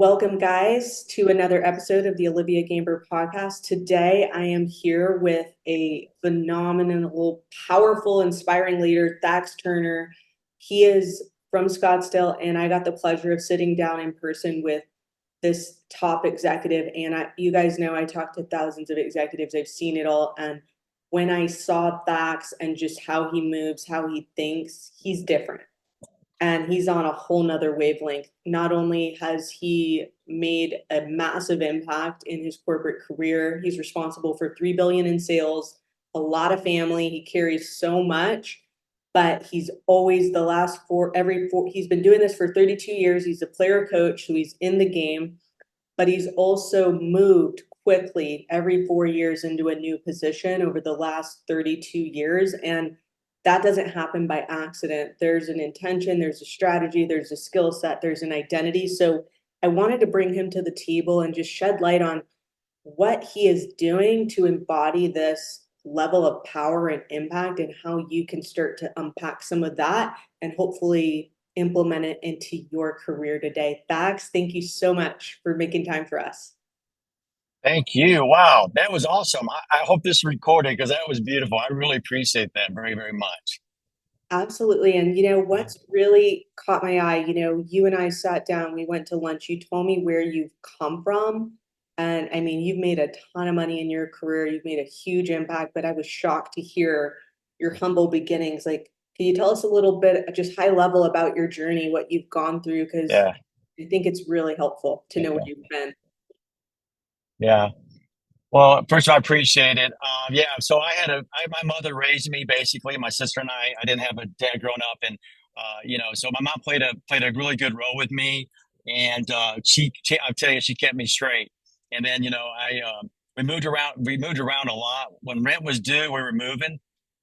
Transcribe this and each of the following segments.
Welcome, guys, to another episode of the Olivia Gamber Podcast. Today, I am here with a phenomenal, powerful, inspiring leader, Thax Turner. He is from Scottsdale, and I got the pleasure of sitting down in person with this top executive. And you guys know I talk to thousands of executives, I've seen it all. And when I saw Thax and just how he moves, how he thinks, he's different and he's on a whole nother wavelength. Not only has he made a massive impact in his corporate career, he's responsible for 3 billion in sales, a lot of family. He carries so much, but he's always the last he's been doing this for 32 years. He's a player coach, so he's in the game, but he's also moved quickly every 4 years into a new position over the last 32 years. And that doesn't happen by accident. There's an intention, there's a strategy, there's a skill set, there's an identity. So I wanted to bring him to the table and just shed light on what he is doing to embody this level of power and impact and how you can start to unpack some of that and hopefully implement it into your career today. Thax, thank you so much for making time for us. Thank you. Wow, that was awesome. I hope this is recorded because that was beautiful. I really appreciate that very, very much. Absolutely. And what's really caught my eye, you and I sat down, we went to lunch, you told me where you've come from. And I mean, you've made a ton of money in your career, you've made a huge impact, but I was shocked to hear your humble beginnings. Like, can you tell us a little bit, just high level about your journey, what you've gone through? Because Yeah, I think it's really helpful to know where yeah, you've been. yeah. Well, first of all, I appreciate it. Yeah, so my mother raised me basically. My sister and I didn't have a dad growing up, and so my mom played a really good role with me, and I'll tell you, she kept me straight. And then we moved around a lot. When rent was due, we were moving,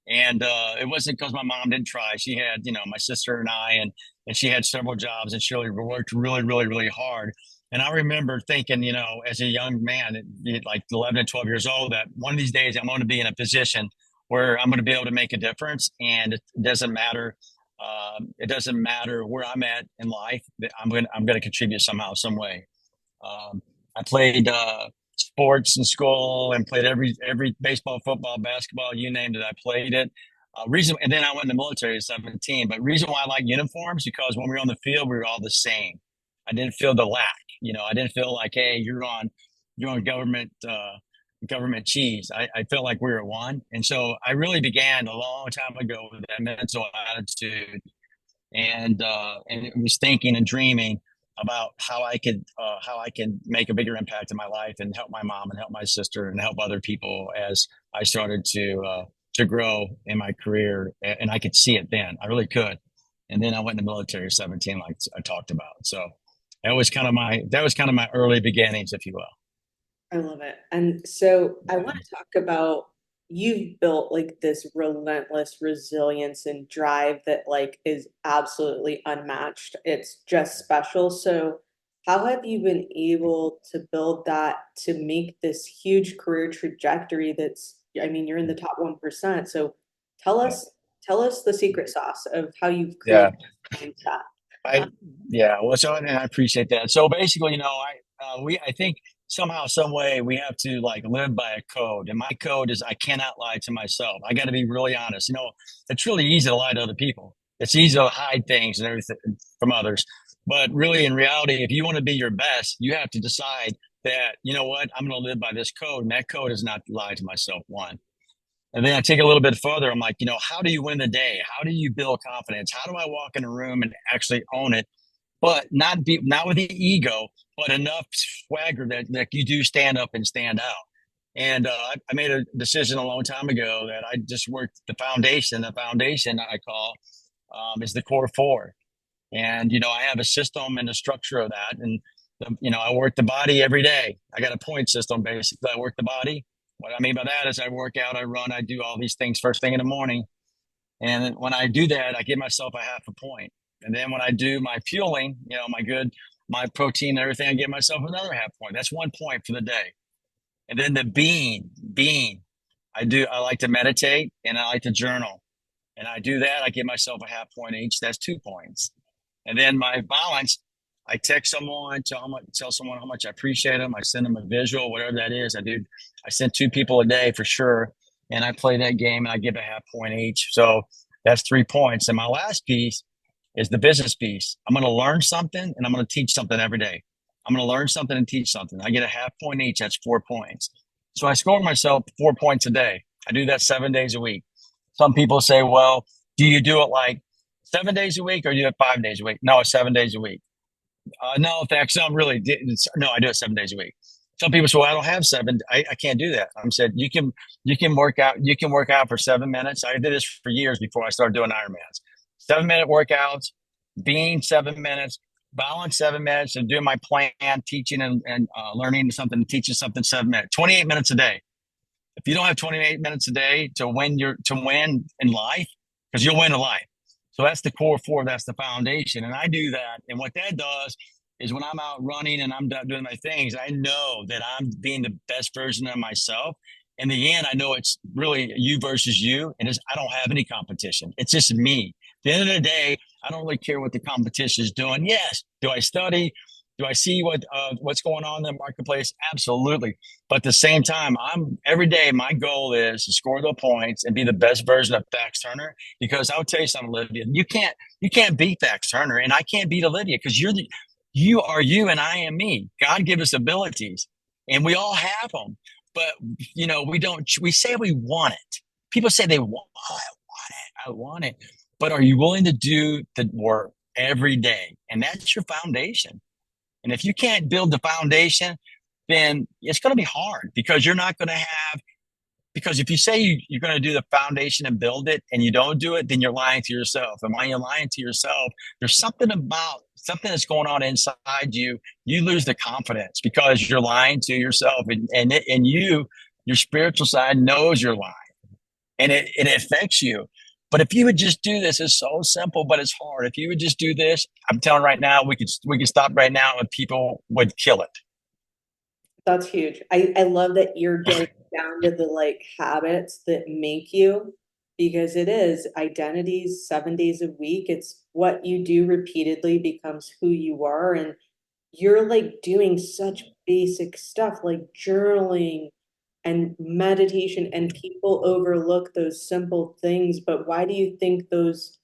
and it wasn't because my mom didn't try. She had my sister and I, and she had several jobs, and she really worked really, really, really hard. And I remember thinking, as a young man, like 11 and 12 years old, that one of these days I'm going to be in a position where I'm going to be able to make a difference. And it doesn't matter. It doesn't matter where I'm at in life. That I'm going to contribute somehow, some way. I played sports in school and played every baseball, football, basketball, you named it. I played it. And then I went in the military at 17. But reason why I like uniforms because when we were on the field, we were all the same. I didn't feel the lack. I didn't feel like, hey, you're on government cheese. I felt like we were one, and so I really began a long time ago with that mental attitude, and it was thinking and dreaming about how I can make a bigger impact in my life and help my mom and help my sister and help other people as I started to grow in my career, and I could see it then. I really could. And then I went in the military at 17, like I talked about. So that was kind of my early beginnings, if you will. I love it. And so I want to talk about you've built like this relentless resilience and drive that like is absolutely unmatched. It's just special. So how have you been able to build that to make this huge career trajectory that's I mean, you're in the top 1%. So tell Yeah. us tell us the secret sauce of how you've Yeah. created that. I yeah, well, so and I appreciate that. So basically, I think somehow, some way, we have to like live by a code, and my code is I cannot lie to myself. I got to be really honest. It's really easy to lie to other people. It's easy to hide things and everything from others, but really, in reality, if you want to be your best, you have to decide that you know what I'm going to live by this code, and that code is not to lie to myself. One. And then I take it a little bit further. I'm like, how do you win the day? How do you build confidence? How do I walk in a room and actually own it, but not with the ego, but enough swagger that you do stand up and stand out. And I made a decision a long time ago that I just worked the foundation. The foundation I call is the core four, and I have a system and a structure of that, and I work the body every day. I got a point system basically. I work the body. What I mean by that is I work out, I run, I do all these things first thing in the morning. And then when I do that, I give myself a half a point. And then when I do my fueling, my protein and everything, I give myself another half point. That's 1 point for the day. And then the being, I like to meditate and I like to journal. And I do that, I give myself a half point each. That's 2 points. And then my balance, I text someone, tell someone how much I appreciate them. I send them a visual, whatever that is. I do. I send 2 people a day for sure, and I play that game and I give a half point each. So that's 3 points. And my last piece is the business piece. I'm going to learn something and I'm going to teach something every day. I'm going to learn something and teach something. I get a half point each. That's 4 points. So I score myself 4 points a day. I do that 7 days a week. Some people say, well, do you do it like 7 days a week or do you do it 5 days a week? No, it's 7 days a week. No, in fact, some really did. No, I do it 7 days a week. Some people say, well, I don't have seven. I can't do that. I'm said, you can work out. You can work out for 7 minutes. I did this for years before I started doing Ironmans. 7 minute workouts, being 7 minutes, balance 7 minutes, and doing my plan, teaching and learning something, teaching something 7 minutes, 28 minutes a day. If you don't have 28 minutes a day to win in life, because you'll win in life. So that's the core four. That's the foundation. And I do that. And what that does is when I'm out running and I'm doing my things, I know that I'm being the best version of myself. In the end, I know it's really you versus you. And I don't have any competition. It's just me. At the end of the day, I don't really care what the competition is doing. Yes. Do I study? Do I see what's going on in the marketplace? Absolutely. But at the same time, every day my goal is to score the points and be the best version of Thax Turner. Because I'll tell you something, Olivia, you can't beat Thax Turner, and I can't beat Olivia because you are you and I am me. God give us abilities, and we all have them. But we say we want it. People say they want, oh, I want it. But are you willing to do the work every day? And that's your foundation. And if you can't build the foundation, then it's going to be hard because you're not going to have, because if you say you're going to do the foundation and build it and you don't do it, then you're lying to yourself. And when you're lying to yourself, there's something that's going on inside you. You lose the confidence because you're lying to yourself, and your spiritual side knows you're lying, and it affects you. But if you would just do this, it's so simple, but it's hard. If you would just do this, I'm telling right now, we could stop right now and people would kill it. That's huge. I love that you're getting down to the like habits that make you, because it is identities 7 days a week. It's what you do repeatedly becomes who you are. And you're like doing such basic stuff like journaling and meditation, and people overlook those simple things. But why do you think those,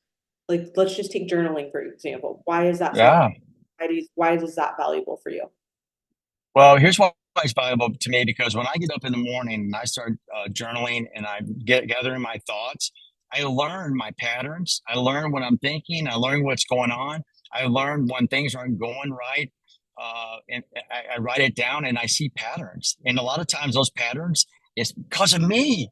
like, let's just take journaling for example. Why is that so, Yeah. why is that valuable for you? Well, here's why it's valuable to me, because when I get up in the morning and I start journaling and I get gathering my thoughts, I learn my patterns. I learn what I'm thinking. I learn what's going on. I learn when things aren't going right. And I write it down and I see patterns. And a lot of times those patterns is because of me.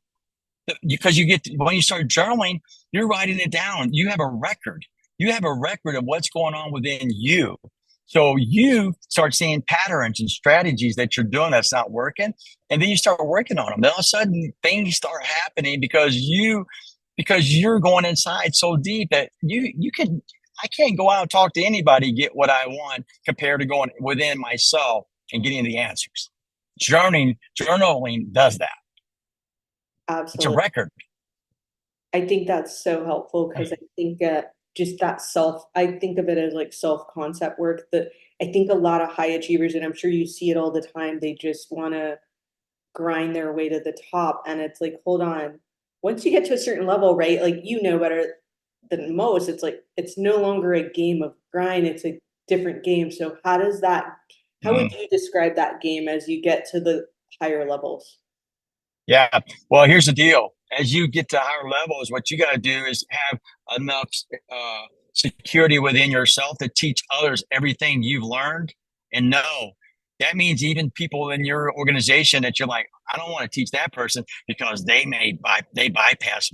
Because when you start journaling, you're writing it down. You have a record. You have a record of what's going on within you. So you start seeing patterns and strategies that you're doing that's not working, and then you start working on them. Then all of a sudden, things start happening because you're going inside so deep that you can. I can't go out and talk to anybody get what I want compared to going within myself and getting the answers. Journaling does that. It's a Absolutely. record. I think that's so helpful because I think just that I think of it as like self concept work that I think a lot of high achievers, and I'm sure you see it all the time, they just want to grind their way to the top. And it's like, hold on. Once you get to a certain level, right? Like, you know better than most, it's like, it's no longer a game of grind, it's a different game. So, how would Mm. you describe that game as you get to the higher levels? Yeah. Well, here's the deal. As you get to higher levels, what you got to do is have enough security within yourself to teach others everything you've learned and know. That means even people in your organization that you're like, I don't want to teach that person because they'll bypass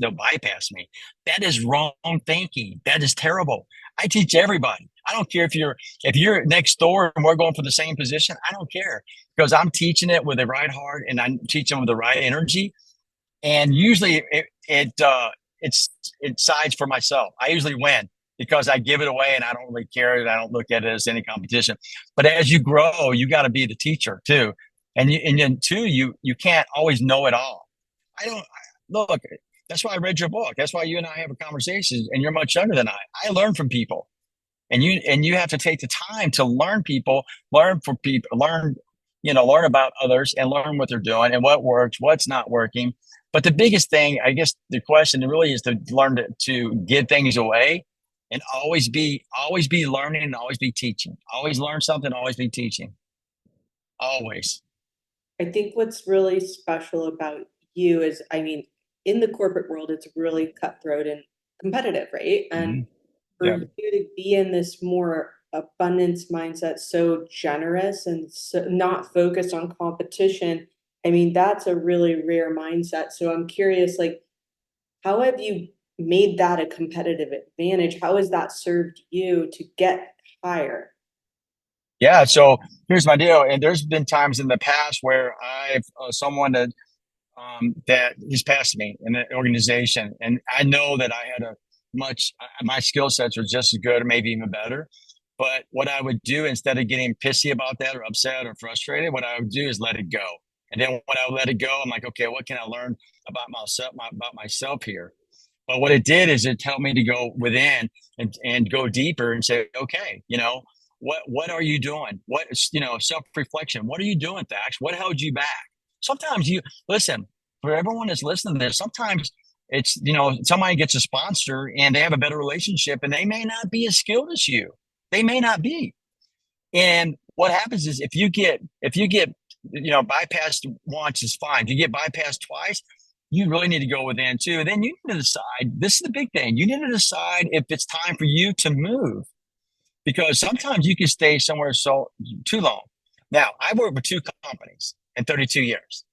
me. That is wrong thinking. That is terrible. I teach everybody. I don't care if you're next door and we're going for the same position. I don't care because I'm teaching it with the right heart and I'm teaching with the right energy. And usually it sides for myself. I usually win because I give it away and I don't really care and I don't look at it as any competition. But as you grow, you got to be the teacher too. And then two, you can't always know it all. I don't look. That's why I read your book. That's why you and I have a conversation. And you're much younger than I. I learn from people. and you have to take the time to learn people, learn from people, learn about others and learn what they're doing and what works, what's not working. But the biggest thing, I guess, the question really is to learn to give things away and always be learning and always be teaching. Always learn something, always be teaching. Always. I think what's really special about you is, I mean, in the corporate world, it's really cutthroat and competitive, right? And Hmm. for Yeah. you to be in this more abundance mindset, so generous and so not focused on competition, I mean, that's a really rare mindset. So I'm curious, like, how have you made that a competitive advantage? How has that served you to get higher? Yeah. So here's my deal. And there's been times in the past where I've someone that he's passed me in the organization, and I know that I had a my skill sets were just as good or maybe even better. But what I would do instead of getting pissy about that or upset or frustrated, what I would do is let it go. And then when I let it go, I'm like, okay, what can I learn about myself here? But what it did is it helped me to go within and go deeper and say, okay, what are you doing? What is, self reflection? What are you doing, Thax? What held you back? Sometimes you listen for everyone that's listening to this. Sometimes it's somebody gets a sponsor and they have a better relationship and they may not be as skilled as you. They may not be. And what happens is if you get bypassed once is fine. If you get bypassed twice, you really need to go within too. Then you need to decide. This is the big thing. You need to decide if it's time for you to move because sometimes you can stay somewhere so too long. Now, I worked with two companies in 32 years.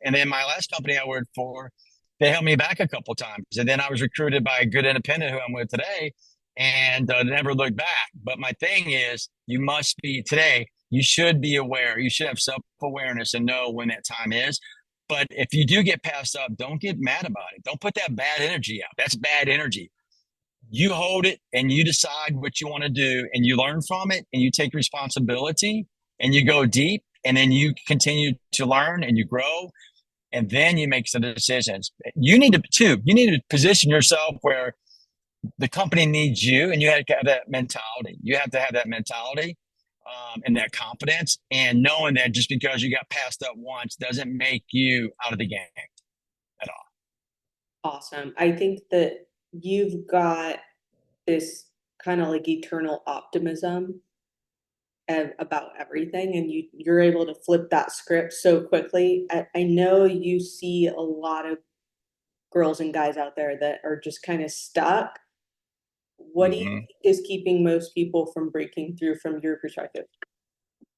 And then my last company I worked for, they held me back a couple of times. And then I was recruited by a good independent who I'm with today and never looked back. But my thing is, you must be today, you should be aware. You should have self awareness and know when that time is. But if you do get passed up, don't get mad about it. Don't put that bad energy out. That's bad energy. You hold it and you decide what you want to do and you learn from it and you take responsibility and you go deep and then you continue to learn and you grow and then you make some decisions. You need to position yourself where the company needs you and you have to have that mentality. You have to have that mentality and that confidence and knowing that just because you got passed up once doesn't make you out of the game at all. Awesome. I think that you've got this kind of like eternal optimism about everything, and you're able to flip that script so quickly. I know you see a lot of girls and guys out there that are just kind of stuck. What do you Hmm. think is keeping most people from breaking through from your perspective?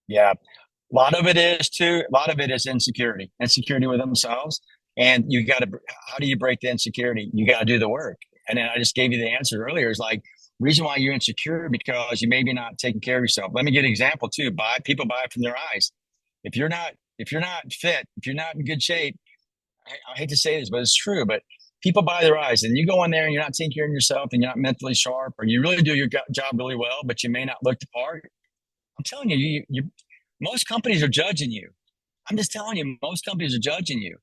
Yeah. A lot of it is insecurity with themselves. And how do you break the insecurity? You got to do the work. And then I just gave you the answer earlier is like, reason why you're insecure because you maybe not taking care of yourself. Let me give an example too. People buy it from their eyes. If you're not fit, if you're not in good shape, I hate to say this, but it's true. But people buy their eyes, and you go in there and you're not taking care of yourself, and you're not mentally sharp, or you really do your job really well, but you may not look the part. I'm telling you, most companies are judging you. I'm just telling you, most companies are judging you.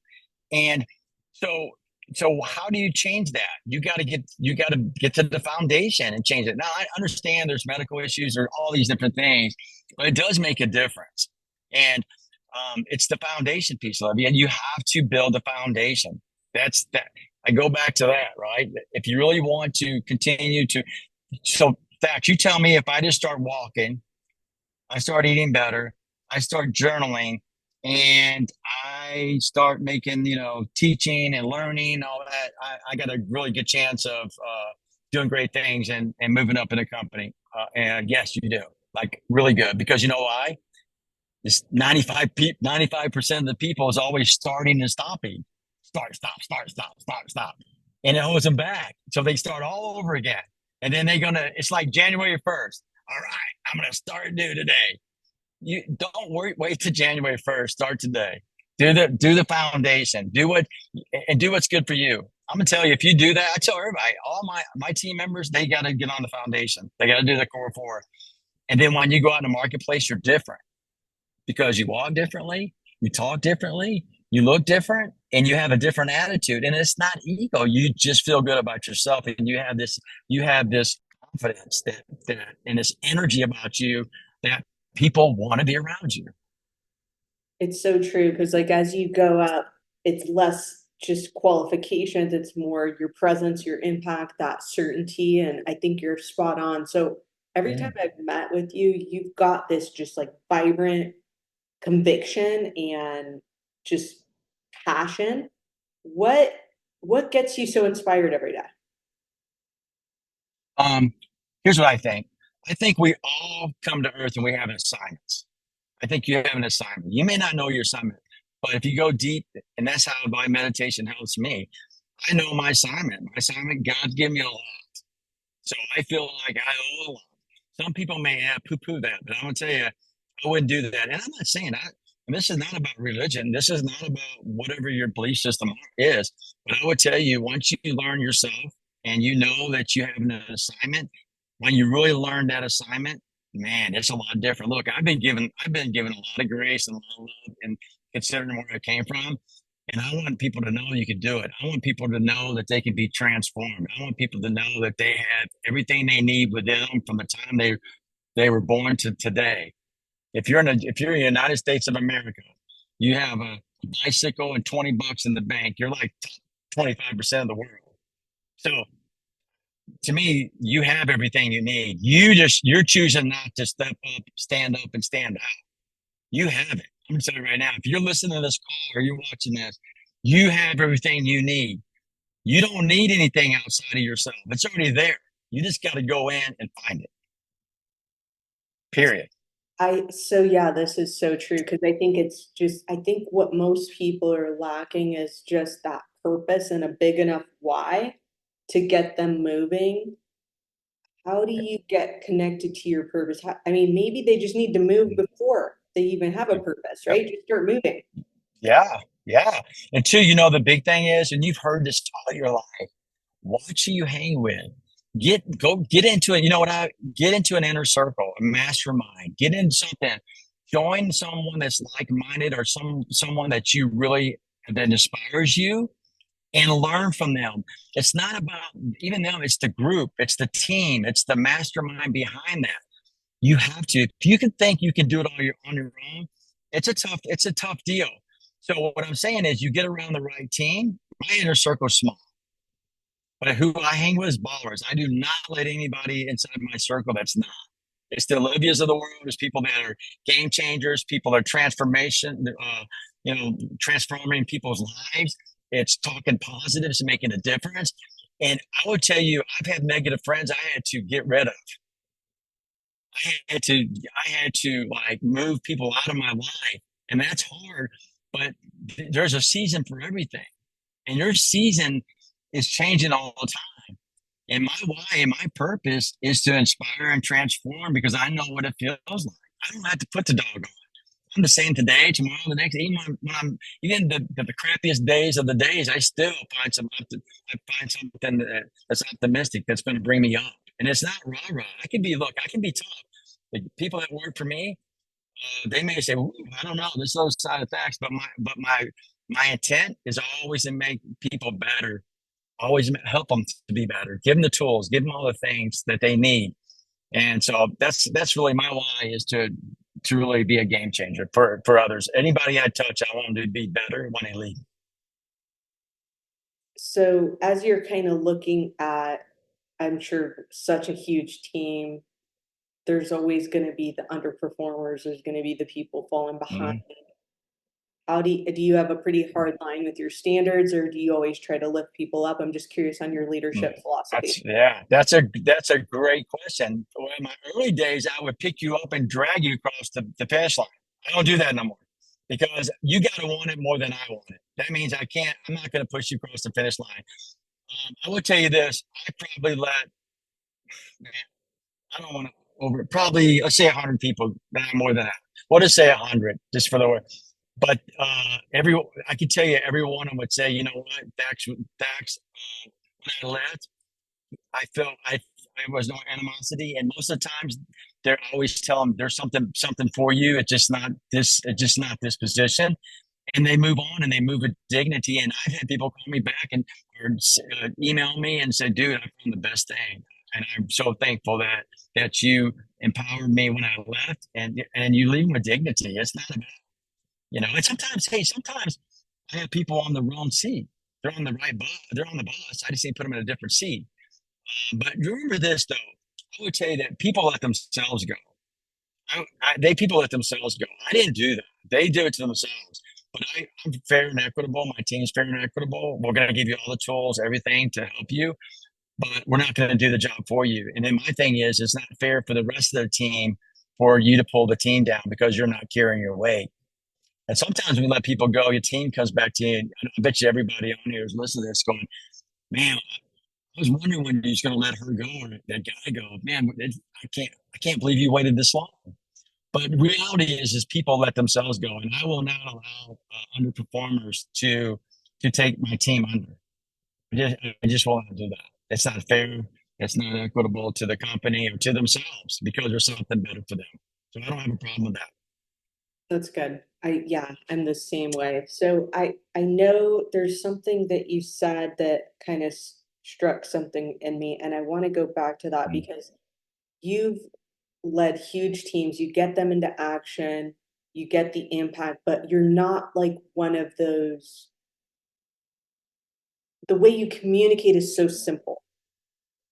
And so, so how do you change that? You got to get to the foundation and change it. Now, I understand there's medical issues or all these different things, but it does make a difference. And it's the foundation piece of it. And you have to build the foundation. That's that. I go back to that, right? If you really want to continue to, so Thax, you tell me if I just start walking I start eating better. I start journaling and I start making, teaching and learning, all that. I got a really good chance of doing great things and moving up in a company. And yes, you do. Like really good. Because you know why? It's 95% of the people is always starting and stopping. Start, stop, start, stop, start, stop. And it holds them back. So they start all over again. And then it's like January 1st. All right, I'm going to start new today. You don't wait to January 1st. Start today. Do the foundation. Do what's good for you. I'm gonna tell you, if you do that, I tell everybody, all my team members, they got to get on the foundation. They got to do the core four. And then when you go out in the marketplace, you're different because you walk differently, you talk differently, you look different, and you have a different attitude. And it's not ego. You just feel good about yourself, and you have this confidence, that and this energy about you that people want to be around you. It's so true because, like, as you go up, it's less just qualifications, it's more your presence, your impact, that certainty. And I think you're spot on. So every Yeah. time I've met with you, you've got this just like vibrant conviction and just passion. What what gets you so inspired every day? Um, Here's what I think. I think we all come to Earth and we have assignments. I think you have an assignment. You may not know your assignment, but if you go deep, and that's how my meditation helps me. I know my assignment. My assignment, God's given me a lot. So I feel like I owe a lot. Some people may poo-poo that, but I'm gonna tell you, I wouldn't do that. And I'm not saying that. And this is not about religion. This is not about whatever your belief system is. But I would tell you, once you learn yourself and you know that you have an assignment, when you really learn that assignment, man, it's a lot different. Look, I've been given a lot of grace and a lot of love, and considering where I came from. And I want people to know you can do it. I want people to know that they can be transformed. I want people to know that they have everything they need within them from the time they were born to today. If you're in the United States of America, you have a bicycle and $20 in the bank. You're like 25% of the world. So to me, you have everything you need. You're choosing not to step up, and stand out. You have it. I'm gonna tell you right now. If you're listening to this call or you're watching this, you have everything you need. You don't need anything outside of yourself. It's already there. You just got to go in and find it. Period. I so yeah, this is so true because I think it's just I think what most people are lacking is just that purpose and a big enough why to get them moving. How do you get connected to your purpose? I mean, maybe they just need to move before they even have a purpose, Yep. right? Just start moving. Yeah. Yeah. And two, the big thing is, and you've heard this all your life, watch who you hang with. Get into it. You know what I get into an inner circle, a mastermind, get into something, join someone that's like-minded or someone that you really that inspires you and learn from them. It's not about even them, it's the group, it's the team, it's the mastermind behind that. You have to. If you can think you can do it on your own, it's a tough deal. So what I'm saying is you get around the right team. My inner circle's small. But who I hang with is ballers. I do not let anybody inside my circle that's not. It's the Olivias of the world. It's people that are game changers, people that are transforming people's lives. It's talking positives and making a difference. And I would tell you, I've had negative friends I had to get rid of. I had to like move people out of my life, and that's hard. But there's a season for everything, and your season is changing all the time. And my why and my purpose is to inspire and transform because I know what it feels like. I don't have to put the dog on. I'm the same today, tomorrow, the next. Even the crappiest days of the days, I still I find something that's optimistic that's going to bring me up. And it's not rah rah. I can be tough. The people that work for me, they may say, "Ooh, I don't know, this is those side of facts," but my intent is always to make people better, always help them to be better, give them the tools, give them all the things that they need. And so that's really my why is to really be a game changer for others. Anybody I touch, I want them to be better when they leave. So as you're kind of looking at, I'm sure, such a huge team, there's always going to be the underperformers. There's going to be the people falling behind. Mhm. How do you have a pretty hard line with your standards, or do you always try to lift people up? I'm just curious on your Mm. leadership philosophy. That's a great question. Well, in my early days, I would pick you up and drag you across the finish line. I don't do that no more because you got to want it more than I want it. That means I'm not going to push you across the finish line. I will tell you this. I probably let, man, I don't want to over, probably, let's say 100 people, more than that. We'll just say 100 just for the word. But I can tell you, every one of them would say, you know what, Thax, when I left, I felt I was no animosity, and most of the times they're always tell them there's something for you. It's just not this position, and they move on and they move with dignity. And I've had people call me back and or email me and say, "Dude, I found the best thing. And I'm so thankful that you empowered me when I left, and you leave with dignity. It's not about, and sometimes, hey, sometimes I have people on the wrong seat. They're on the right bus. They're on the bus. I just need to put them in a different seat. But remember this, though. I would say that people let themselves go. People let themselves go. I didn't do that. They do it to themselves. But I'm fair and equitable. My team's fair and equitable. We're going to give you all the tools, everything to help you, but we're not going to do the job for you. And then my thing is, it's not fair for the rest of the team for you to pull the team down because you're not carrying your weight. And sometimes when you let people go, your team comes back to you. And I bet you everybody on here is listening to this going, man, I was wondering when he's going to let her go or that guy go. Man, I can't believe you waited this long. But reality is people let themselves go, and I will not allow underperformers to take my team under. I just will not do that. It's not fair. It's not equitable to the company or to themselves because there's something better for them. So I don't have a problem with that. That's good. Yeah, I'm the same way. So I know there's something that you said that kind of struck something in me, and I want to go back to that Mm. because you've led huge teams, you get them into action, you get the impact, but you're not like one of those. The way you communicate is so simple.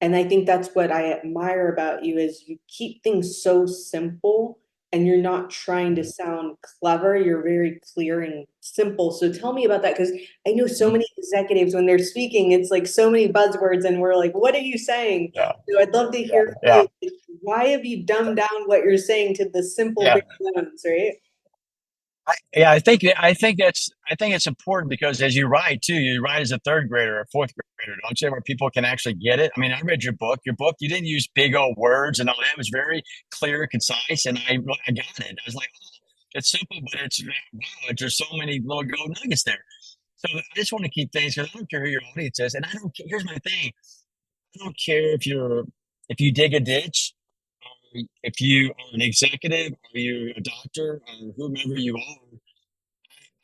And I think that's what I admire about you is you keep things so simple and you're not trying to sound clever. You're very clear and simple. So tell me about that because I know so many executives when they're speaking, it's like so many buzzwords and we're like, what are you saying? Yeah, So I'd love to yeah, hear from yeah, you. Why have you dumbed down what you're saying to the simple yeah. bare bones, right? Yeah, I think it's important because as you write too, you write as a third grader or fourth grader, don't you? Where people can actually get it. I mean, I read your book. Your book, you didn't use big old words and all that. It was very clear, concise, and I got it. I was like, oh, it's simple, but it's wow. There's so many little gold nuggets there. So I just want to keep things because I don't care who your audience is, and I don't. Here's my thing. I don't care if you dig a ditch, or if you are an executive, or you're a doctor, or whomever you are.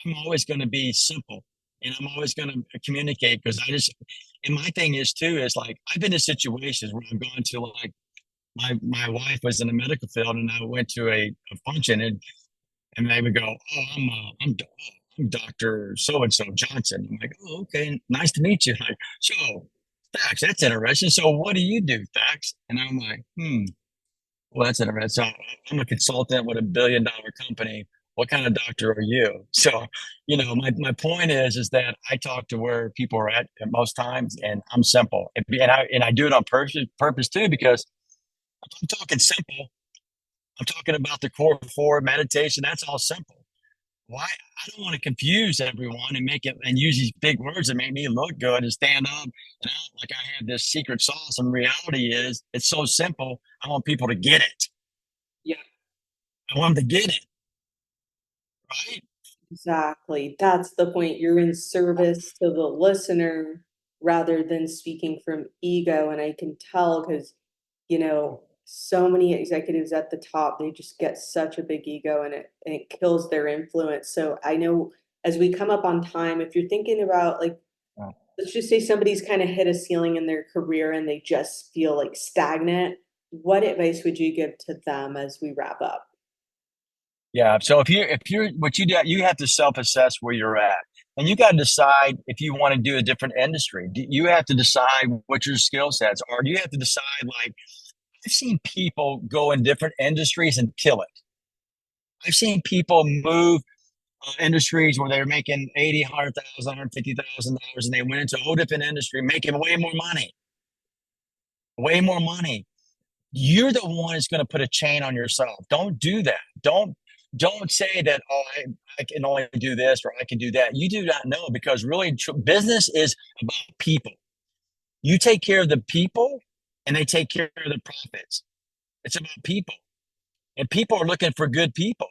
I'm always going to be simple and I'm always going to communicate because and my thing is too, is like, I've been in situations where I've gone to like, my wife was in the medical field and I went to a function and they would go, oh, I'm Dr. So-and-so Johnson. I'm like, oh, okay. Nice to meet you. Like, so Thax, that's interesting. So what do you do, Thax? And I'm like, well, that's interesting. So I'm a consultant with $1 billion company. What kind of doctor are you? So, my point is that I talk to where people are at most times, and I'm simple, and I do it on purpose too, because if I'm talking simple, I'm talking about the core four meditation. That's all simple. Why? I don't want to confuse everyone and make it and use these big words that make me look good and stand up and out like I have this secret sauce. And reality is, it's so simple. I want people to get it. Yeah. I want them to get it, right? Exactly. That's the point. You're in service to the listener rather than speaking from ego. And I can tell because, so many executives at the top, they just get such a big ego and it kills their influence. So I know as we come up on time, if you're thinking about like, Yeah. let's just say somebody's kind of hit a ceiling in their career and they just feel like stagnant, what advice would you give to them as we wrap up? Yeah. So if you're what you do, you have to self-assess where you're at. And you got to decide if you want to do a different industry. You have to decide what your skill sets are. You have to decide, like, I've seen people go in different industries and kill it. I've seen people move industries where they're making 80, 100,000, $150,000, and they went into a whole different industry, making way more money, way more money. You're the one that's going to put a chain on yourself. Don't do that. Don't say that, oh, I can only do this or I can do that. You do not know because really business is about people. You take care of the people and they take care of the profits. It's about people. And people are looking for good people.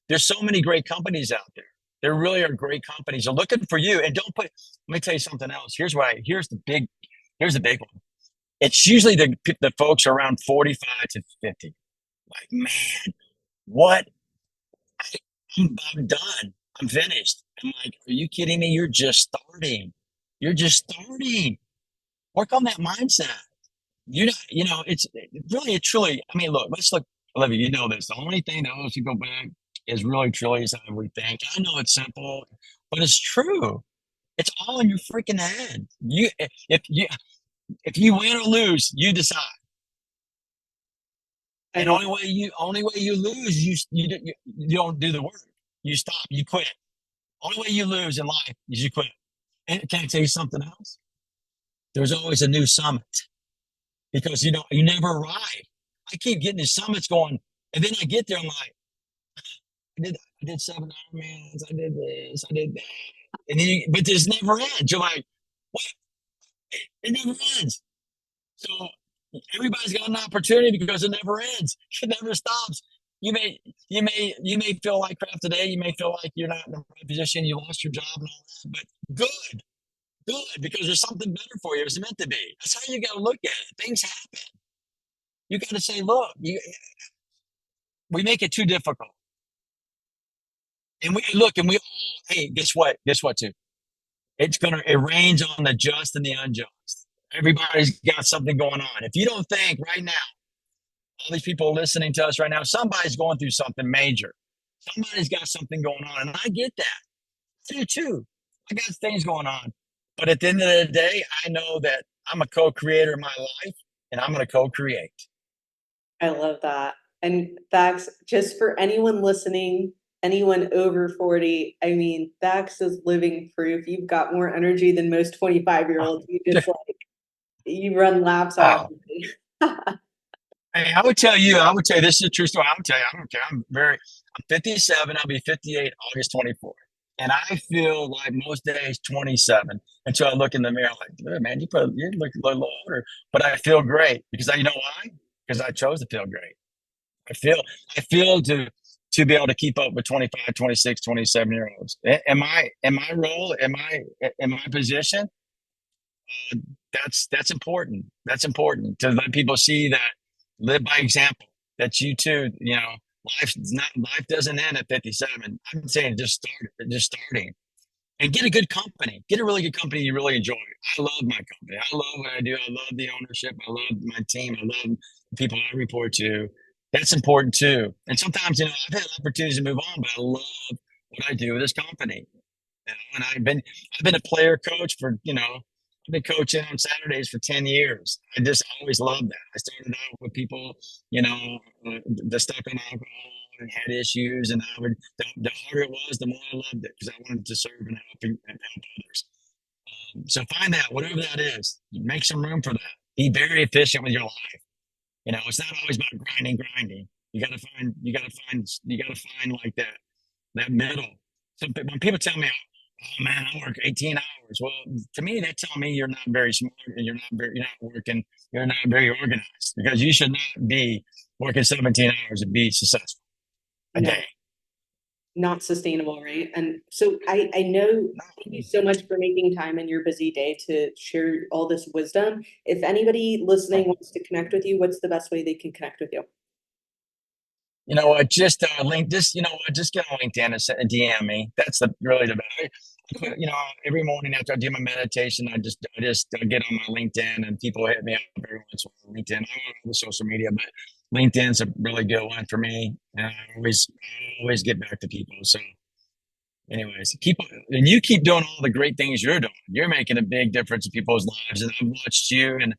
There's so many great companies out there. There really are great companies. They're looking for you. And don't put, let me tell you something else. Here's the big one. It's usually the folks around 45 to 50. Like, man, what? I, I'm done. I'm finished. I'm like, are you kidding me? You're just starting. You're just starting. Work on that mindset. it's really, truly. I mean, look, let's look, Olivia. You know this. The only thing that holds people back is really, truly, is how we think. I know it's simple, but it's true. It's all in your freaking head. If you win or lose, you decide. I And love only way you lose, you don't do the work. You stop. You quit. Only way you lose in life is you quit. And can I tell you something else? There's always a new summit because you never arrive. I keep getting the summits going, and then I get there. I'm like, I did 7 Ironmans. I did this. I did that. And then, but this never ends. You're like, what? It never ends. So everybody's got an opportunity because it never ends. It never stops. You may you may feel like crap today. You may feel like you're not in the right position. You lost your job and all that. But good, because there's something better for you. It's meant to be. That's how you got to look at it. Things happen. You got to say, look, we make it too difficult, and we look, and we hey, guess what? Guess what? Too, it rains on the just and the unjust. Everybody's got something going on. If you don't think right now, all these people listening to us right now, somebody's going through something major. Somebody's got something going on. And I get that. I do too. I got things going on. But at the end of the day, I know that I'm a co creator of my life and I'm going to co create. I love that. And Thax, just for anyone listening, anyone over 40, I mean, Thax is living proof. You've got more energy than most 25-year-olds. You just like you run laps off Oh, of me. hey, I would tell you, this is a true story. I would tell you, I don't care. I'm 57. I'll be 58 August 24th. And I feel like most days 27 until I look in the mirror like, "Oh, man, you look a little older," but I feel great because you know why? Because I chose to feel great. I feel, I feel to be able to keep up with 25, 26, 27 year olds. In my role, in my position, that's important. That's important to let people see that, live by example. That you too, life doesn't end at 57. I'm saying just starting, and get a good company. Get a really good company you really enjoy. I love my company. I love what I do. I love the ownership. I love my team. I love the people I report to. That's important too. And sometimes, I've had opportunities to move on, but I love what I do with this company. And I've been a player coach for, I've been coaching on Saturdays for 10 years. I just always loved that. I started out with people, you know, the stuck on alcohol and had issues. And the harder it was, the more I loved it because I wanted to serve and help others. So find that, whatever that is, make some room for that. Be very efficient with your life. It's not always about grinding. You gotta find like that middle. So when people tell me, "Oh man, I work 18 hours," well, to me, they tell me you're not very smart and you're not working, you're not very organized because you should not be working 17 hours to be successful a No, day. not sustainable, right? And so I know, thank you No. so much for making time in your busy day to share all this wisdom. If anybody listening wants to connect with you, what's the best way they can connect with you? You know what? Just link. Just just get on LinkedIn and DM me. That's really the best. Every morning after I do my meditation, I get on my LinkedIn and people hit me up every once in a while. LinkedIn. I'm on all the social media, but LinkedIn's a really good one for me. And I always get back to people. So, anyways, you keep doing all the great things you're doing. You're making a big difference in people's lives. And I've watched you and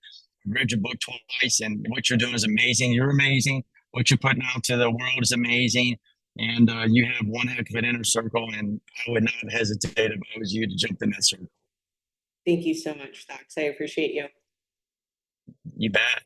read your book twice, and what you're doing is amazing. You're amazing. What you're putting out to the world is amazing. And you have one heck of an inner circle. And I would not hesitate if I was you to jump in that circle. Thank you so much, Thax. I appreciate you. You bet.